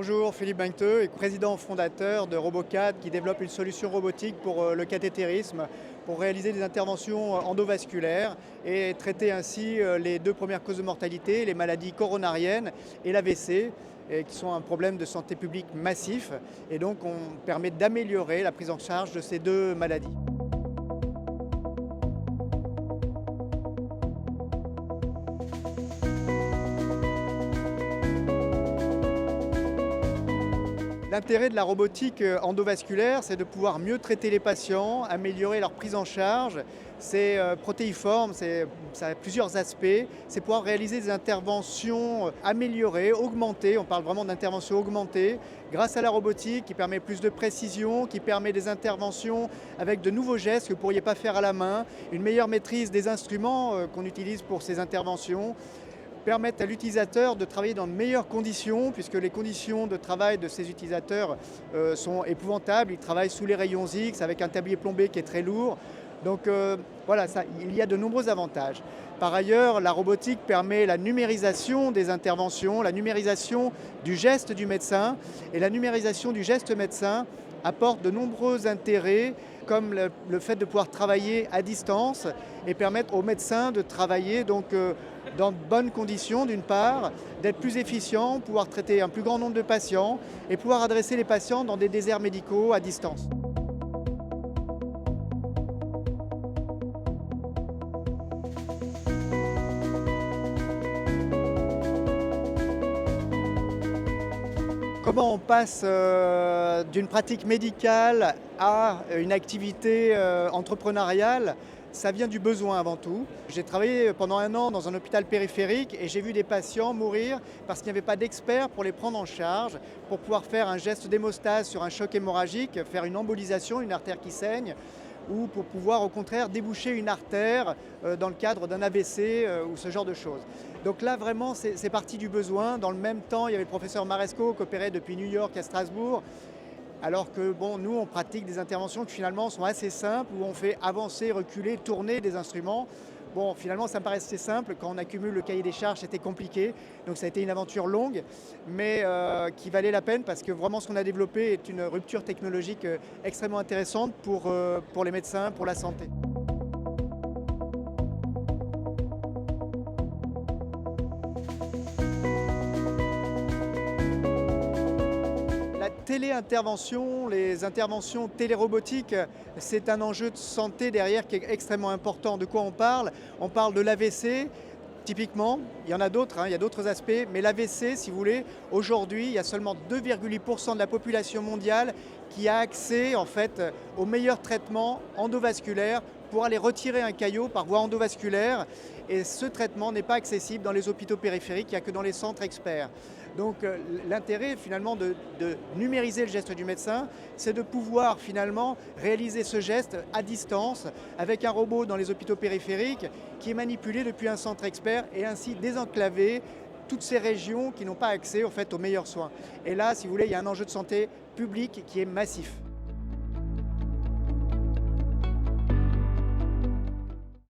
Bonjour, Philippe Bainteux, président fondateur de RoboCAD qui développe une solution robotique pour le cathétérisme, pour réaliser des interventions endovasculaires et traiter ainsi les deux premières causes de mortalité, les maladies coronariennes et l'AVC, qui sont un problème de santé publique massif. Et donc on permet d'améliorer la prise en charge de ces deux maladies. L'intérêt de la robotique endovasculaire, c'est de pouvoir mieux traiter les patients, améliorer leur prise en charge. C'est protéiforme, ça a plusieurs aspects. C'est pouvoir réaliser des interventions améliorées, augmentées. On parle vraiment d'interventions augmentées grâce à la robotique qui permet plus de précision, qui permet des interventions avec de nouveaux gestes que vous ne pourriez pas faire à la main, une meilleure maîtrise des instruments qu'on utilise pour ces interventions, permettent à l'utilisateur de travailler dans de meilleures conditions, puisque les conditions de travail de ces utilisateurs sont épouvantables. Ils travaillent sous les rayons X avec un tablier plombé qui est très lourd. Donc voilà, il y a de nombreux avantages. Par ailleurs, la robotique permet la numérisation des interventions, la numérisation du geste du médecin. Et la numérisation du geste médecin apporte de nombreux intérêts, comme le fait de pouvoir travailler à distance et permettre aux médecins de travailler dans de bonnes conditions d'une part, d'être plus efficient, pouvoir traiter un plus grand nombre de patients et pouvoir adresser les patients dans des déserts médicaux à distance. Comment on passe d'une pratique médicale à une activité entrepreneuriale? Ça vient du besoin avant tout. J'ai travaillé pendant 1 an dans un hôpital périphérique et j'ai vu des patients mourir parce qu'il n'y avait pas d'experts pour les prendre en charge, pour pouvoir faire un geste d'hémostase sur un choc hémorragique, faire une embolisation, une artère qui saigne, ou pour pouvoir au contraire déboucher une artère dans le cadre d'un AVC ou ce genre de choses. Donc là vraiment c'est parti du besoin. Dans le même temps il y avait le professeur Maresco qui opérait depuis New York à Strasbourg, alors que bon, nous on pratique des interventions qui finalement sont assez simples, où on fait avancer, reculer, tourner des instruments. Bon, finalement, ça me paraissait simple. Quand on accumule le cahier des charges, c'était compliqué. Donc ça a été une aventure longue, mais qui valait la peine parce que vraiment ce qu'on a développé est une rupture technologique extrêmement intéressante pour les médecins, pour la santé. La téléintervention, les interventions télérobotiques, c'est un enjeu de santé derrière qui est extrêmement important. De quoi on parle? On parle de l'AVC, typiquement. Il y en a d'autres, il y a d'autres aspects, mais l'AVC, si vous voulez, aujourd'hui, il y a seulement 2,8% de la population mondiale qui a accès en fait au meilleur traitement endovasculaire pour aller retirer un caillot par voie endovasculaire. Et ce traitement n'est pas accessible dans les hôpitaux périphériques, il n'y a que dans les centres experts. Donc l'intérêt finalement de numériser le geste du médecin, c'est de pouvoir finalement réaliser ce geste à distance avec un robot dans les hôpitaux périphériques qui est manipulé depuis un centre expert et ainsi désenclaver toutes ces régions qui n'ont pas accès au fait aux meilleurs soins. Et là, si vous voulez, il y a un enjeu de santé publique qui est massif.